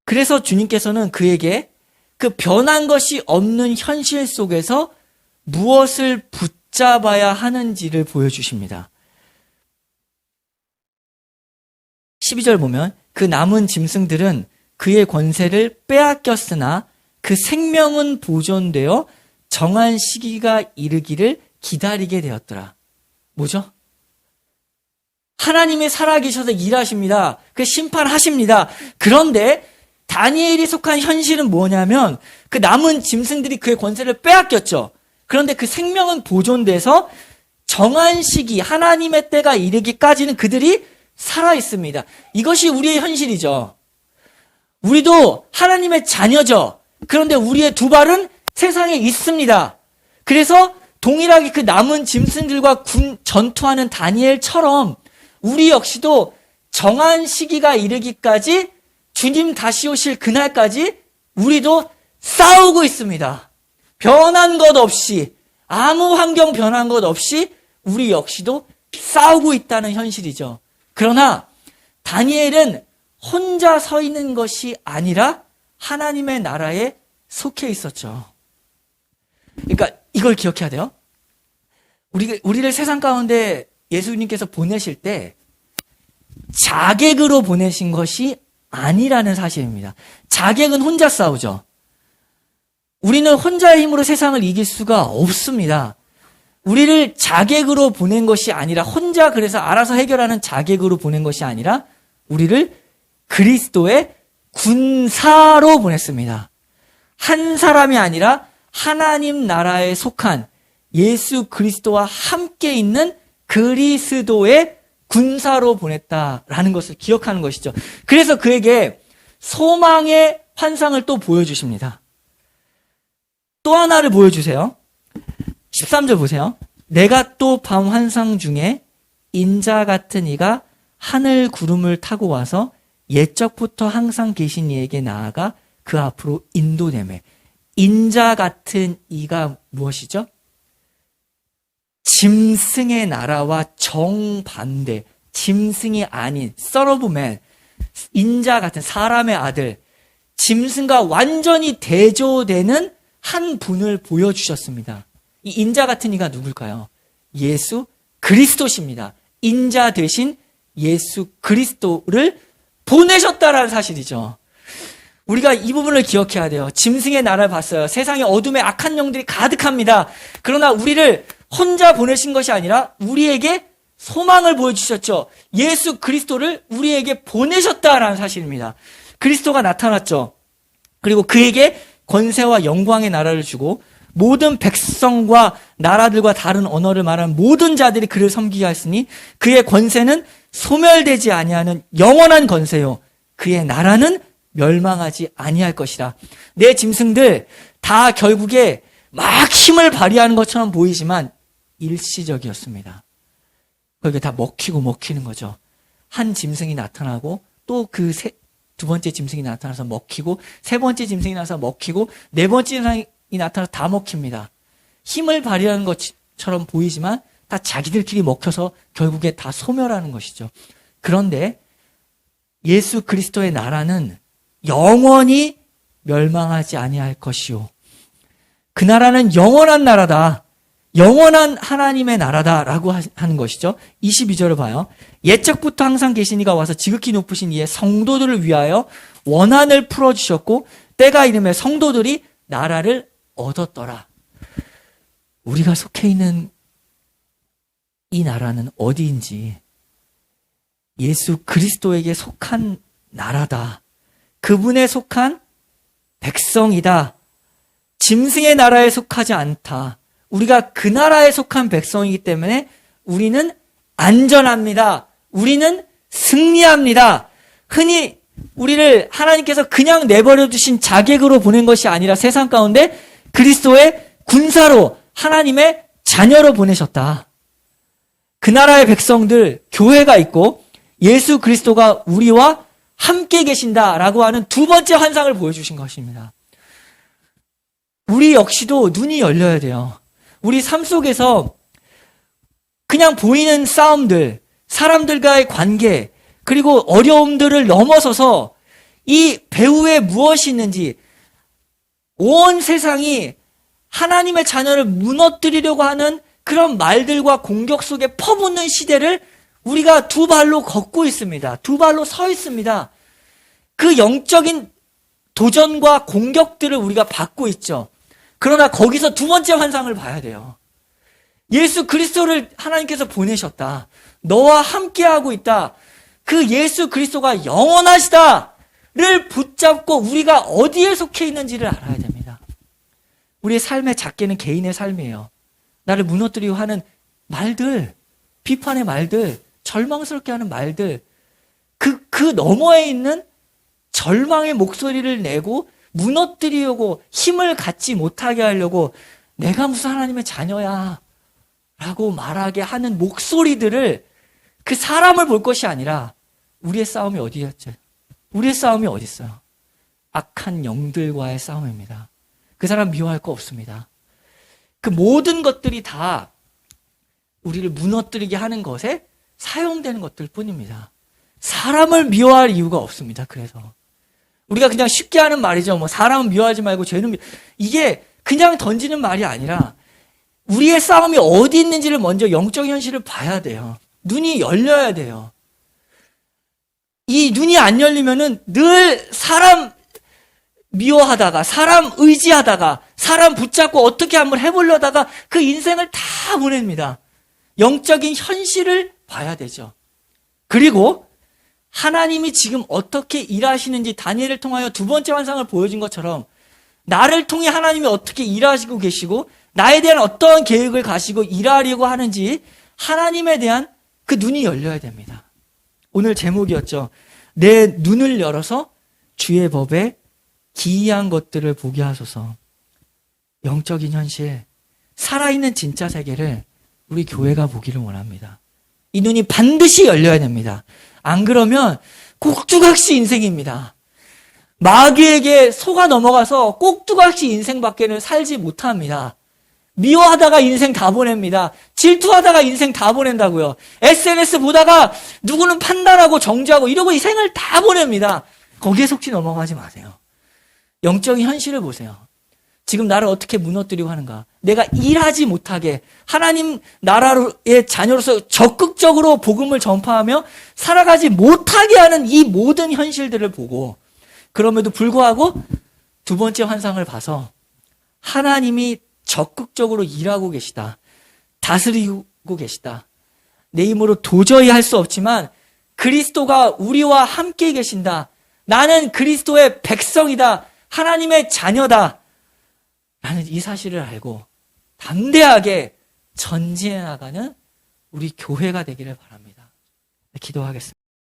그래서 주님께서는 그에게 그 변한 것이 없는 현실 속에서 무엇을 붙잡아야 하는지를 보여주십니다. 12절 보면 그 남은 짐승들은 그의 권세를 빼앗겼으나 그 생명은 보존되어 정한 시기가 이르기를 기다리게 되었더라. 뭐죠? 하나님이 살아계셔서 일하십니다. 그 심판하십니다. 그런데 다니엘이 속한 현실은 뭐냐면 그 남은 짐승들이 그의 권세를 빼앗겼죠. 그런데 그 생명은 보존돼서 정한 시기, 하나님의 때가 이르기까지는 그들이 살아있습니다. 이것이 우리의 현실이죠. 우리도 하나님의 자녀죠. 그런데 우리의 두 발은 세상에 있습니다. 그래서 동일하게 그 남은 짐승들과 전투하는 다니엘처럼 우리 역시도 정한 시기가 이르기까지 주님 다시 오실 그날까지 우리도 싸우고 있습니다. 변한 것 없이, 아무 환경 변한 것 없이 우리 역시도 싸우고 있다는 현실이죠. 그러나 다니엘은 혼자 서 있는 것이 아니라 하나님의 나라에 속해 있었죠. 그러니까 이걸 기억해야 돼요. 우리를 세상 가운데 예수님께서 보내실 때 자객으로 보내신 것이 아니라는 사실입니다. 자객은 혼자 싸우죠. 우리는 혼자의 힘으로 세상을 이길 수가 없습니다. 우리를 자객으로 보낸 것이 아니라 혼자 그래서 알아서 해결하는 자객으로 보낸 것이 아니라 우리를 그리스도의 군사로 보냈습니다. 한 사람이 아니라 하나님 나라에 속한 예수 그리스도와 함께 있는 그리스도의 군사로 보냈다라는 것을 기억하는 것이죠. 그래서 그에게 소망의 환상을 또 보여주십니다. 또 하나를 보여주세요. 13절 보세요. 내가 또 밤 환상 중에 인자 같은 이가 하늘 구름을 타고 와서 옛적부터 항상 계신 이에게 나아가 그 앞으로 인도되매. 인자 같은 이가 무엇이죠? 짐승의 나라와 정반대, 짐승이 아닌 son of man, 인자 같은 사람의 아들, 짐승과 완전히 대조되는 한 분을 보여주셨습니다. 이 인자 같은 이가 누굴까요? 예수 그리스도십니다. 인자 대신 예수 그리스도를 보내셨다라는 사실이죠. 우리가 이 부분을 기억해야 돼요. 짐승의 나라를 봤어요. 세상에 어둠의 악한 영들이 가득합니다. 그러나 우리를 혼자 보내신 것이 아니라 우리에게 소망을 보여주셨죠. 예수 그리스도를 우리에게 보내셨다라는 사실입니다. 그리스도가 나타났죠. 그리고 그에게 권세와 영광의 나라를 주고 모든 백성과 나라들과 다른 언어를 말하는 모든 자들이 그를 섬기게 하였으니 그의 권세는 소멸되지 아니하는 영원한 권세요. 그의 나라는 멸망하지 아니할 것이라. 내 짐승들 다 결국에 막 힘을 발휘하는 것처럼 보이지만 일시적이었습니다. 그게 다 먹히는 거죠. 한 짐승이 나타나고 또 그 두 번째 짐승이 나타나서 먹히고 세 번째 짐승이 나서 먹히고 네 번째 짐승이 나타나서 다 먹힙니다. 힘을 발휘하는 것처럼 보이지만 다 자기들끼리 먹혀서 결국에 다 소멸하는 것이죠. 그런데 예수 그리스도의 나라는 영원히 멸망하지 아니할 것이요. 그 나라는 영원한 나라다. 영원한 하나님의 나라다라고 하는 것이죠. 22절을 봐요. 옛적부터 항상 계신 이가 와서 지극히 높으신 이의 성도들을 위하여 원한을 풀어주셨고 때가 이르매 성도들이 나라를 얻었더라. 우리가 속해 있는 이 나라는 어디인지 예수 그리스도에게 속한 나라다. 그분에 속한 백성이다. 짐승의 나라에 속하지 않다. 우리가 그 나라에 속한 백성이기 때문에 우리는 안전합니다. 우리는 승리합니다. 흔히 우리를 하나님께서 그냥 내버려 두신 자객으로 보낸 것이 아니라 세상 가운데 그리스도의 군사로 하나님의 자녀로 보내셨다. 그 나라의 백성들, 교회가 있고 예수 그리스도가 우리와 함께 계신다라고 하는 두 번째 환상을 보여주신 것입니다. 우리 역시도 눈이 열려야 돼요. 우리 삶 속에서 그냥 보이는 싸움들, 사람들과의 관계, 그리고 어려움들을 넘어서서 이 배후에 무엇이 있는지, 온 세상이 하나님의 자녀를 무너뜨리려고 하는 그런 말들과 공격 속에 퍼붓는 시대를 우리가 두 발로 걷고 있습니다. 두 발로 서 있습니다. 그 영적인 도전과 공격들을 우리가 받고 있죠. 그러나 거기서 두 번째 환상을 봐야 돼요. 예수 그리스도를 하나님께서 보내셨다. 너와 함께하고 있다. 그 예수 그리스도가 영원하시다를 붙잡고 우리가 어디에 속해 있는지를 알아야 됩니다. 우리의 삶의 작게는 개인의 삶이에요. 나를 무너뜨리고 하는 말들, 비판의 말들, 절망스럽게 하는 말들, 그 너머에 있는 절망의 목소리를 내고 무너뜨리려고 힘을 갖지 못하게 하려고 내가 무슨 하나님의 자녀야 라고 말하게 하는 목소리들을, 그 사람을 볼 것이 아니라 우리의 싸움이 어디였죠? 우리의 싸움이 어디 있어요? 악한 영들과의 싸움입니다. 그 사람 미워할 거 없습니다. 그 모든 것들이 다 우리를 무너뜨리게 하는 것에 사용되는 것들 뿐입니다. 사람을 미워할 이유가 없습니다. 그래서 우리가 그냥 쉽게 하는 말이죠. 뭐 사람은 미워하지 말고 죄는 이게 그냥 던지는 말이 아니라 우리의 싸움이 어디 있는지를 먼저 영적 현실을 봐야 돼요. 눈이 열려야 돼요. 이 눈이 안 열리면은 늘 사람 미워하다가, 사람 의지하다가, 사람 붙잡고 어떻게 한번 해보려다가 그 인생을 다 보냅니다. 영적인 현실을 봐야 되죠. 그리고 하나님이 지금 어떻게 일하시는지 다니엘을 통하여 두 번째 환상을 보여준 것처럼 나를 통해 하나님이 어떻게 일하시고 계시고 나에 대한 어떤 계획을 가시고 일하려고 하는지 하나님에 대한 그 눈이 열려야 됩니다. 오늘 제목이었죠. 내 눈을 열어서 주의 법에 기이한 것들을 보게 하소서. 영적인 현실, 살아있는 진짜 세계를 우리 교회가 보기를 원합니다. 이 눈이 반드시 열려야 됩니다. 안 그러면 꼭두각시 인생입니다. 마귀에게 속아 넘어가서 꼭두각시 인생밖에는 살지 못합니다. 미워하다가 인생 다 보냅니다. 질투하다가 인생 다 보낸다고요. SNS 보다가 누구는 판단하고 정죄하고 이러고 이 생을 다 보냅니다. 거기에 속지 넘어가지 마세요. 영적인 현실을 보세요. 지금 나를 어떻게 무너뜨리고 하는가. 내가 일하지 못하게 하나님 나라의 자녀로서 적극적으로 복음을 전파하며 살아가지 못하게 하는 이 모든 현실들을 보고, 그럼에도 불구하고 두 번째 환상을 봐서 하나님이 적극적으로 일하고 계시다. 다스리고 계시다. 내 힘으로 도저히 할 수 없지만 그리스도가 우리와 함께 계신다. 나는 그리스도의 백성이다. 하나님의 자녀다. 라는 이 사실을 알고 담대하게 전진해 나가는 우리 교회가 되기를 바랍니다. 기도하겠습니다.